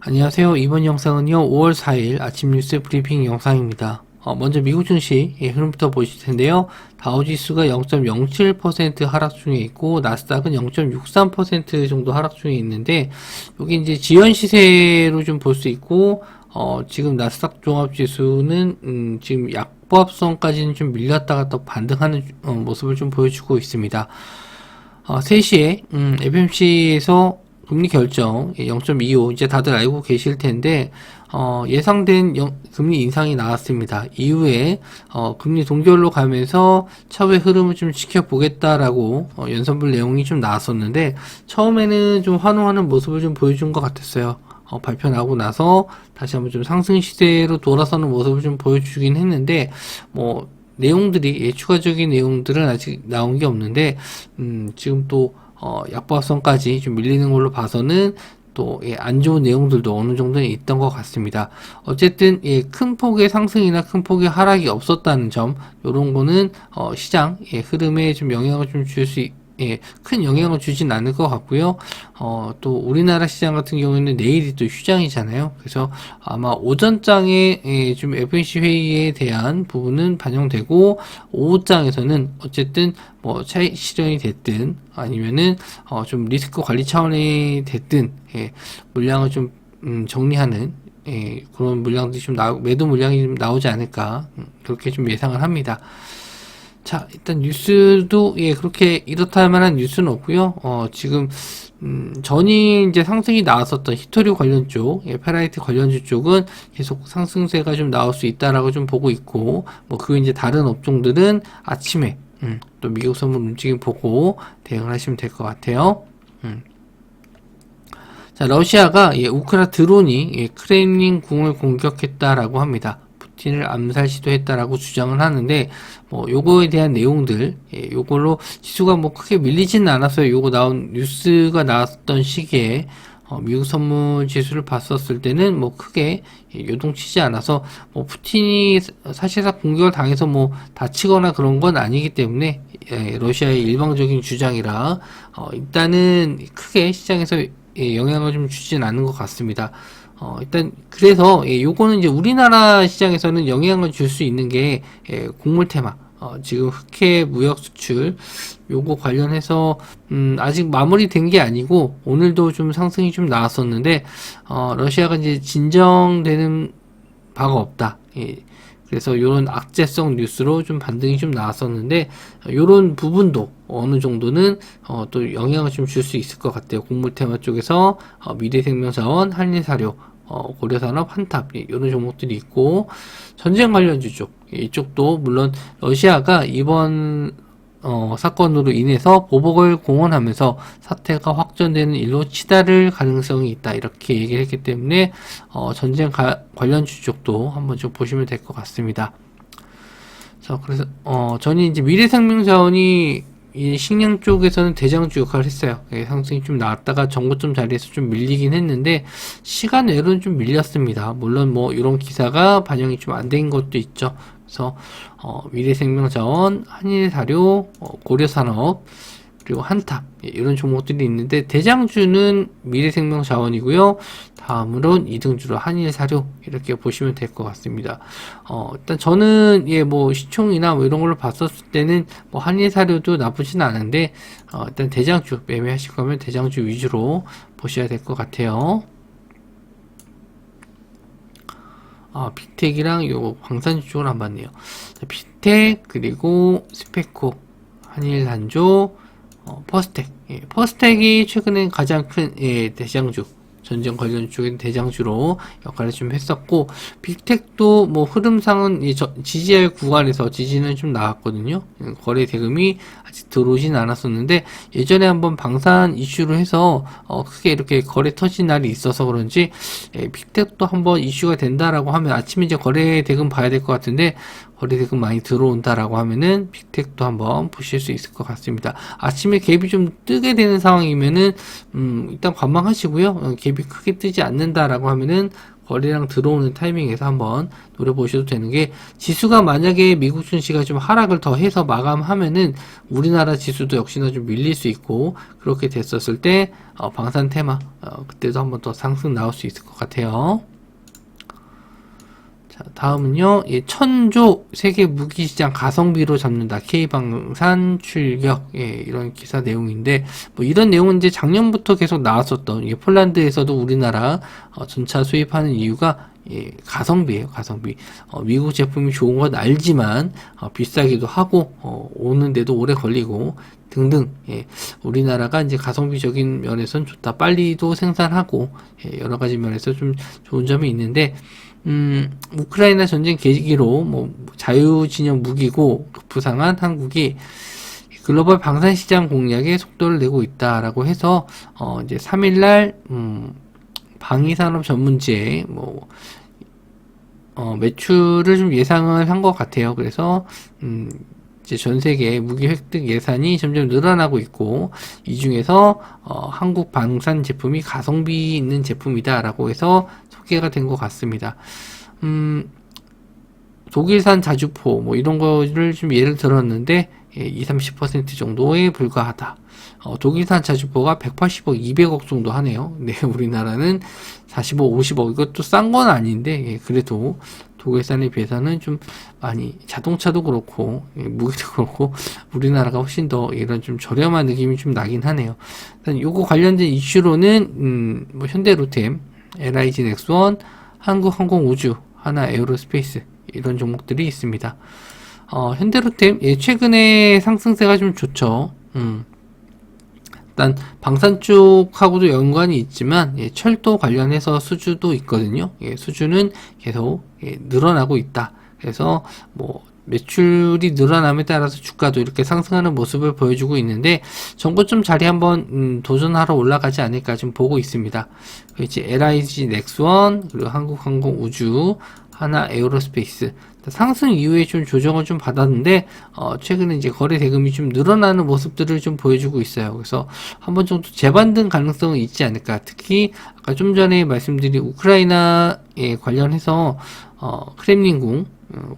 안녕하세요. 이번 영상은요, 5월 4일 아침 뉴스 브리핑 영상입니다. 먼저 미국 증시 흐름부터 보실 텐데요. 다우지수가 0.07% 하락 중에 있고, 나스닥은 0.63% 정도 하락 중에 있는데, 여기 이제 지연 시세로 좀 볼 수 있고, 지금 나스닥 종합지수는, 지금 약보합선까지는 좀 밀렸다가 또 반등하는 모습을 좀 보여주고 있습니다. 3시에, FMC에서 금리 결정 0.25 이제 다들 알고 계실 텐데 예상된 금리 인상이 나왔습니다. 이후에 금리 동결로 가면서 차후의 흐름을 좀 지켜보겠다라고 연선불 내용이 좀 나왔었는데 처음에는 좀 환호하는 모습을 좀 보여준 것 같았어요. 발표 나고 나서 다시 한번 좀 상승 시대로 돌아서는 모습을 좀 보여주긴 했는데 내용들이 추가적인 내용들은 아직 나온 게 없는데 지금 또 약보합선까지 좀 밀리는 걸로 봐서는 또 안 좋은 내용들도 어느 정도는 있던 것 같습니다. 어쨌든 큰 폭의 상승이나 큰 폭의 하락이 없었다는 점, 이런 거는 시장 흐름에 좀 영향을 좀 줄 수 큰 영향을 주진 않을 것 같고요. 또 우리나라 시장 같은 경우에는 내일이 또 휴장이잖아요. 그래서 아마 오전장에 좀 FOMC 회의에 대한 부분은 반영되고 오후장에서는 어쨌든 차익 실현이 됐든 아니면은 좀 리스크 관리 차원이 됐든 물량을 좀 정리하는 그런 물량들이 좀 매도 물량이 좀 나오지 않을까 그렇게 좀 예상을 합니다. 자, 일단 뉴스도 그렇게 이렇다 할 만한 뉴스는 없고요. 지금 전이 이제 상승이 나왔었던 히토류 관련 쪽, 페라이트 관련주 쪽은 계속 상승세가 좀 나올 수 있다라고 좀 보고 있고, 그 이제 다른 업종들은 아침에 또 미국 선물 움직임 보고 대응을 하시면 될 것 같아요. 자, 러시아가 우크라 드론이 크렘린 궁을 공격했다라고 합니다. 푸틴을 암살 시도했다라고 주장을 하는데 요거에 대한 내용들 요걸로 지수가 크게 밀리지는 않았어요. 요거 나온 뉴스가 나왔던 시기에 미국 선물 지수를 봤었을 때는 크게 요동치지 않아서 푸틴이 사실상 공격을 당해서 다치거나 그런 건 아니기 때문에 러시아의 일방적인 주장이라 일단은 크게 시장에서 영향을 좀 주진 않는 것 같습니다. 일단 그래서 요거는 이제 우리나라 시장에서는 영향을 줄 수 있는 게 곡물 테마 지금 흑해 무역 수출 요거 관련해서 아직 마무리된 게 아니고 오늘도 좀 상승이 좀 나왔었는데 러시아가 이제 진정되는 바가 없다. 그래서 요런 악재성 뉴스로 좀 반등이 좀 나왔었는데 요런 부분도 어느 정도는 또 영향을 좀 줄 수 있을 것 같아요. 곡물 테마 쪽에서 미래생명자원, 한일사료, 고려산업, 한탑 이런 종목들이 있고 전쟁 관련주 쪽 이쪽도 물론 러시아가 이번 사건으로 인해서 보복을 공언하면서 사태가 확전되는 일로 치달을 가능성이 있다 이렇게 얘기를 했기 때문에 전쟁 관련주 쪽도 한번 좀 보시면 될 것 같습니다. 자, 그래서 저는 이제 미래생명자원이 이 식량 쪽에서는 대장주 역할을 했어요. 상승이 좀 나왔다가 정고점 자리에서 좀 밀리긴 했는데 시간 외로는 좀 밀렸습니다. 물론 이런 기사가 반영이 좀 안 된 것도 있죠. 그래서 미래생명자원, 한일사료, 고려산업 그리고 한탑 이런 종목들이 있는데 대장주는 미래생명자원이고요. 다음으론 2등주로 한일사료 이렇게 보시면 될 것 같습니다. 일단 저는 시총이나 이런 걸로 봤었을 때는 한일사료도 나쁘진 않은데 일단 대장주 매매하실 거면 대장주 위주로 보셔야 될 것 같아요. 빅텍이랑 요 광산주 쪽을 안 봤네요. 자, 빅텍 그리고 스페코, 한일단조, 퍼스텍. 퍼스텍이 최근에 가장 큰 대장주 전쟁 관련 쪽인 대장주로 역할을 좀 했었고 빅텍도 흐름상은 지지할 구간에서 지지는 좀 나왔거든요. 거래 대금이 아직 들어오진 않았었는데 예전에 한번 방산 이슈로 해서 크게 이렇게 거래 터진 날이 있어서 그런지 빅텍도 한번 이슈가 된다라고 하면 아침에 이제 거래 대금 봐야 될 것 같은데 거래 대금 많이 들어온다라고 하면은 빅텍도 한번 보실 수 있을 것 같습니다. 아침에 갭이 좀 뜨게 되는 상황이면은 일단 관망하시고요. 갭이 크게 뜨지 않는다라고 하면은 거래량 들어오는 타이밍에서 한번 노려보셔도 되는 게, 지수가 만약에 미국 증시가 좀 하락을 더 해서 마감하면은 우리나라 지수도 역시나 좀 밀릴 수 있고, 그렇게 됐었을 때 방산 테마 그때도 한번 더 상승 나올 수 있을 것 같아요. 자, 다음은요, 천조 세계 무기시장 가성비로 잡는다. K방산 출격. 이런 기사 내용인데, 뭐 이런 내용은 이제 작년부터 계속 나왔었던, 폴란드에서도 우리나라 전차 수입하는 이유가 가성비예요, 가성비. 미국 제품이 좋은 건 알지만 비싸기도 하고 오는데도 오래 걸리고 등등. 우리나라가 이제 가성비적인 면에선 좋다. 빨리도 생산하고 여러 가지 면에서 좀 좋은 점이 있는데, 우크라이나 전쟁 계기로 뭐 자유진영 무기고 부상한 한국이 글로벌 방산시장 공략에 속도를 내고 있다라고 해서 이제 3일날 방위산업 전문지에 뭐 매출을 좀 예상을 한 것 같아요. 그래서 이제 전 세계 무기 획득 예산이 점점 늘어나고 있고, 이 중에서 한국 방산 제품이 가성비 있는 제품이다라고 해서 소개가 된 것 같습니다. 독일산 자주포 뭐 이런 거를 좀 예를 들었는데 20-30% 정도에 불과하다. 독일산 자주포가 180억, 200억 정도 하네요. 네, 우리나라는 45, 50억. 이것도 싼 건 아닌데, 그래도 독일산에 비해서는 좀 많이, 자동차도 그렇고, 무기도 그렇고, 우리나라가 훨씬 더 이런 좀 저렴한 느낌이 좀 나긴 하네요. 일단 요거 관련된 이슈로는, 뭐 현대로템, LIG 넥스원, 한국항공우주, 하나에어로스페이스, 이런 종목들이 있습니다. 현대로템, 최근에 상승세가 좀 좋죠. 일단 방산 쪽하고도 연관이 있지만 철도 관련해서 수주도 있거든요. 수주는 계속 늘어나고 있다. 그래서 뭐 매출이 늘어남에 따라서 주가도 이렇게 상승하는 모습을 보여주고 있는데, 정고점 자리 한번 도전하러 올라가지 않을까 좀 보고 있습니다. 이제 LIG 넥스원, 그리고 한국항공우주, 하나에어로스페이스 상승 이후에 좀 조정을 좀 받았는데 최근에 이제 거래 대금이 좀 늘어나는 모습들을 좀 보여주고 있어요. 그래서 한번 정도 재반등 가능성은 있지 않을까. 특히 아까 좀 전에 말씀드린 우크라이나에 관련해서 크렘린궁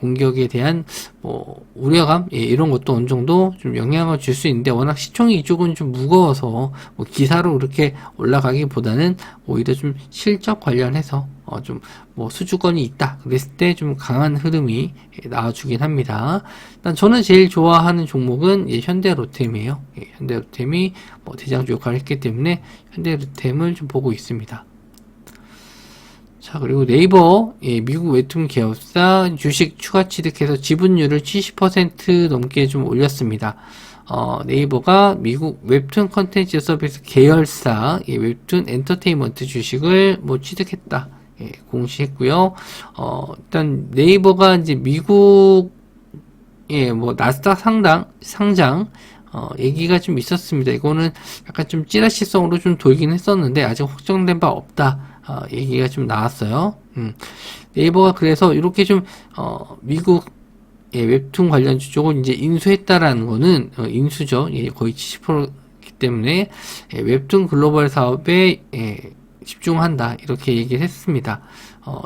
공격에 대한 뭐 우려감 이런 것도 어느 정도 좀 영향을 줄 수 있는데, 워낙 시총이 이쪽은 좀 무거워서 뭐 기사로 이렇게 올라가기보다는 오히려 좀 실적 관련해서 좀 뭐 수주권이 있다 그랬을 때 좀 강한 흐름이 나와주긴 합니다. 일단 저는 제일 좋아하는 종목은 현대로템이에요. 현대로템이 뭐 대장주 역할을 했기 때문에 현대로템을 좀 보고 있습니다. 자, 그리고 네이버, 미국 웹툰 기업사 주식 추가 취득해서 지분율을 70% 넘게 좀 올렸습니다. 네이버가 미국 웹툰 컨텐츠 서비스 계열사, 웹툰 엔터테인먼트 주식을 뭐 취득했다. 공시했고요. 일단 네이버가 이제 미국, 뭐 나스닥 상장, 얘기가 좀 있었습니다. 이거는 약간 좀 찌라시성으로 좀 돌긴 했었는데, 아직 확정된 바 없다. 얘기가 좀 나왔어요. 네이버가 그래서 이렇게 좀 미국 웹툰 관련주 쪽을 이제 인수했다라는 거는 인수죠. 거의 70%이기 때문에 웹툰 글로벌 사업에 집중한다 이렇게 얘기를 했습니다.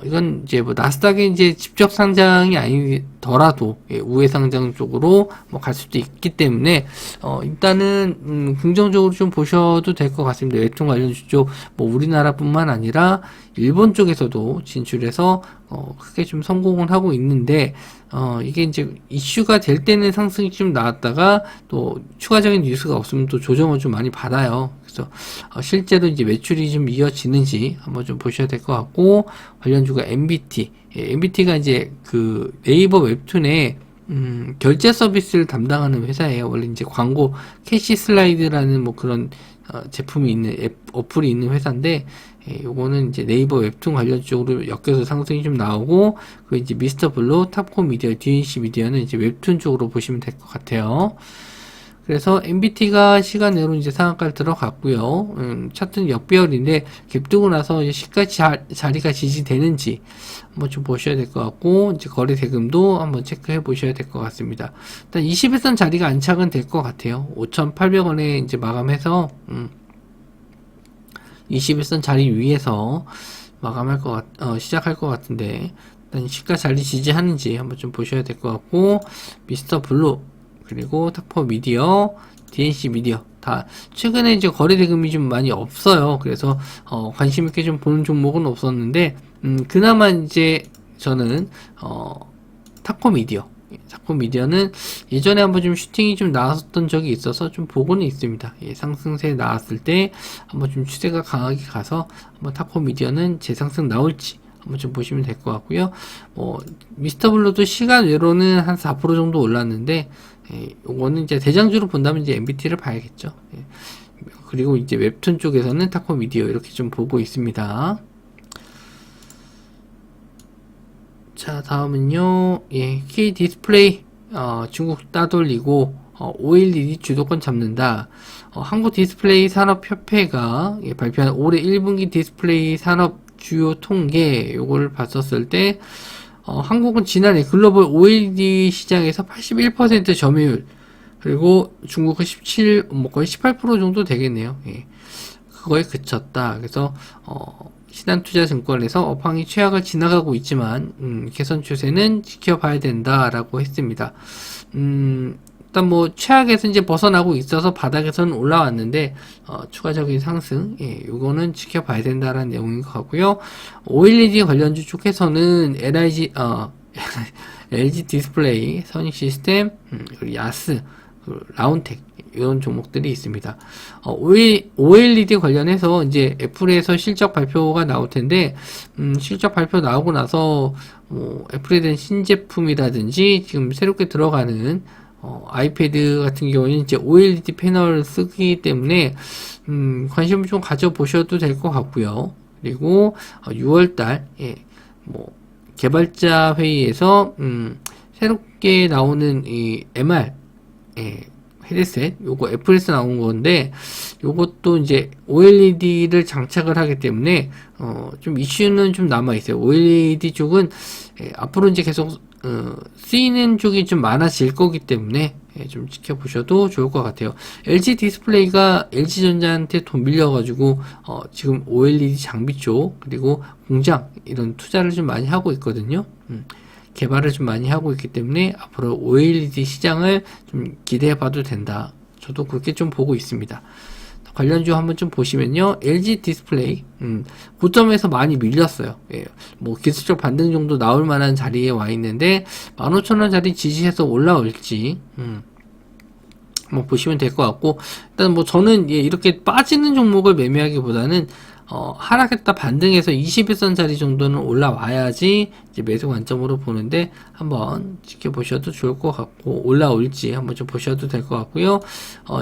이건 이제 뭐 나스닥에 이제 직접 상장이 아니더라도 우회 상장 쪽으로 뭐 갈 수도 있기 때문에 일단은 긍정적으로 좀 보셔도 될 것 같습니다. 웹툰 관련주 쪽 뭐 우리나라뿐만 아니라 일본 쪽에서도 진출해서 크게 좀 성공을 하고 있는데, 이게 이제 이슈가 될 때는 상승이 좀 나왔다가 또 추가적인 뉴스가 없으면 또 조정을 좀 많이 받아요. 그래서 실제로 이제 매출이 좀 이어지는지 한번 좀 보셔야 될 것 같고, 관련주가 MBT, MBT가 이제 그 네이버 웹툰에 결제 서비스를 담당하는 회사예요. 원래 이제 광고 캐시 슬라이드라는 뭐 그런 제품이 있는 어플이 있는 회사인데, 요거는 이제 네이버 웹툰 관련 쪽으로 엮여서 상승이 좀 나오고, 그 이제 미스터 블루, 탑코 미디어, DNC 미디어는 이제 웹툰 쪽으로 보시면 될 것 같아요. 그래서 MBT가 시간 내로 이제 상한가를 들어갔고요. 차트는 역배열인데 갭 뜨고 나서 이제 시가 자리가 지지되는지 한번 좀 보셔야 될 것 같고, 이제 거래 대금도 한번 체크해 보셔야 될 것 같습니다. 일단 21선 자리가 안착은 될 것 같아요. 5,800원에 이제 마감해서 21선 자리 위에서 시작할 것 같은데, 일단 시가 자리 지지하는지 한번 좀 보셔야 될 것 같고, 미스터 블루, 그리고 탁포 미디어, DNC 미디어, 다, 최근에 이제 거래 대금이 좀 많이 없어요. 그래서, 관심 있게 좀 보는 종목은 없었는데, 그나마 이제 저는, 탁포 미디어는 예전에 한번 좀 슈팅이 좀 나왔었던 적이 있어서 좀 보고는 있습니다. 예, 상승세 나왔을 때 한번 좀 추세가 강하게 가서 한번 탁포 미디어는 재상승 나올지 한번 좀 보시면 될 것 같고요. 미스터 블루도 시간 외로는 한 4% 정도 올랐는데, 이거는 이제 대장주로 본다면 이제 MBT를 봐야겠죠. 예. 그리고 이제 웹툰 쪽에서는 탁포 미디어 이렇게 좀 보고 있습니다. 자, 다음은요, 예, K 디스플레이, 중국 따돌리고, OLED 주도권 잡는다. 한국 디스플레이 산업협회가 발표한 올해 1분기 디스플레이 산업 주요 통계, 요거를 봤었을 때, 한국은 지난해 글로벌 OLED 시장에서 81% 점유율, 그리고 중국은 거의 18% 정도 되겠네요. 예. 그거에 그쳤다. 그래서, 신한투자증권에서 업황이 최악을 지나가고 있지만 개선 추세는 지켜봐야 된다라고 했습니다. 일단 뭐 최악에서 이제 벗어나고 있어서 바닥에서는 올라왔는데 추가적인 상승, 예, 요거는 지켜봐야 된다라는 내용인 것 같고요. OLED 관련주 쪽에서는 LG 디스플레이, 선익시스템, 그리고 야스, 라운텍 이런 종목들이 있습니다. OLED 관련해서 이제 애플에서 실적 발표가 나올 텐데, 실적 발표 나오고 나서 애플에 대한 신제품이라든지 지금 새롭게 들어가는 아이패드 같은 경우는 이제 OLED 패널을 쓰기 때문에 관심을 좀 가져보셔도 될 것 같고요. 그리고 6월달 개발자 회의에서 새롭게 나오는 이 MR 헤드셋, 요거 애플에서 나온 건데, 요것도 이제 OLED를 장착을 하기 때문에, 좀 이슈는 좀 남아있어요. OLED 쪽은, 앞으로 이제 계속, 쓰이는 쪽이 좀 많아질 거기 때문에, 좀 지켜보셔도 좋을 것 같아요. LG 디스플레이가 LG전자한테 돈 밀려가지고, 지금 OLED 장비 쪽, 그리고 공장, 이런 투자를 좀 많이 하고 있거든요. 개발을 좀 많이 하고 있기 때문에 앞으로 OLED 시장을 좀 기대해 봐도 된다. 저도 그렇게 좀 보고 있습니다. 관련주 한번 좀 보시면요. LG 디스플레이, 고점에서 많이 밀렸어요. 예, 뭐 기술적 반등 정도 나올 만한 자리에 와 있는데, 15,000원 자리 지지해서 올라올지, 뭐 보시면 될 것 같고, 일단 뭐 저는 이렇게 빠지는 종목을 매매하기보다는 하락했다 반등해서 21선 자리 정도는 올라와야지 이제 매수 관점으로 보는데 한번 지켜보셔도 좋을 것 같고, 올라올지 한번 좀 보셔도 될 것 같고요.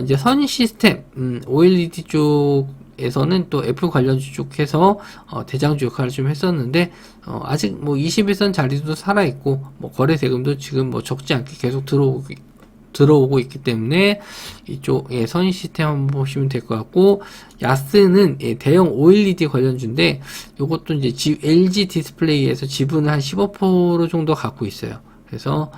이제 선 시스템, OLED 쪽에서는 또 애플 관련주 쪽에서 대장주 역할을 좀 했었는데, 아직 뭐 21선 자리도 살아있고, 뭐 거래 대금도 지금 뭐 적지 않게 계속 들어오고 있기 때문에 이쪽에 선 시스템 한번 보시면 될 것 같고, 야스는 대형 OLED 관련주인데, 요것도 이제 LG 디스플레이에서 지분을 한 15% 정도 갖고 있어요. 그래서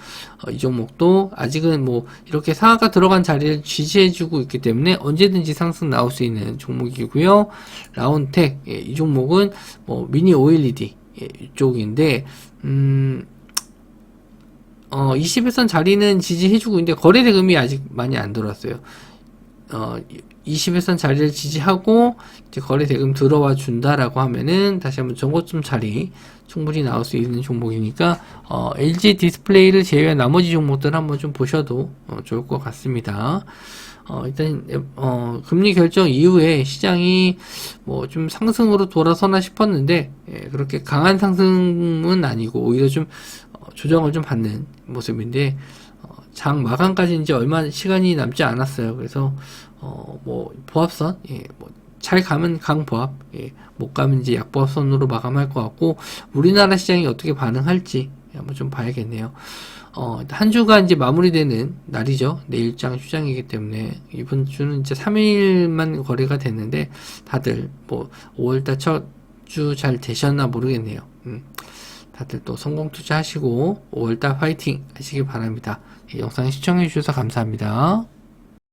이 종목도 아직은 뭐 이렇게 상한가 들어간 자리를 지지해주고 있기 때문에 언제든지 상승 나올 수 있는 종목이고요. 라운텍, 이 종목은 뭐 미니 OLED 쪽인데 21선 자리는 지지해주고 있는데 거래 대금이 아직 많이 안 들어왔어요. 21선 자리를 지지하고 이제 거래 대금 들어와 준다라고 하면은 다시 한번 전고점 자리 충분히 나올 수 있는 종목이니까 LG 디스플레이를 제외한 나머지 종목들 한번 좀 보셔도 좋을 것 같습니다. 일단 금리 결정 이후에 시장이 뭐 좀 상승으로 돌아서나 싶었는데 그렇게 강한 상승은 아니고 오히려 좀 조정을 좀 받는 모습인데, 장 마감까지 이제 얼마 시간이 남지 않았어요. 그래서 뭐 보합선, 뭐 잘 가면 강보합, 못 가면 이제 약보합선으로 마감할 것 같고, 우리나라 시장이 어떻게 반응할지 한번 좀 봐야겠네요. 한 주가 이제 마무리되는 날이죠. 내일장 휴장이기 때문에 이번 주는 이제 3일만 거래가 됐는데, 다들 뭐 5월달 첫 주 잘 되셨나 모르겠네요. 다들 또 성공 투자하시고 5월달 화이팅 하시기 바랍니다. 영상 시청해 주셔서 감사합니다.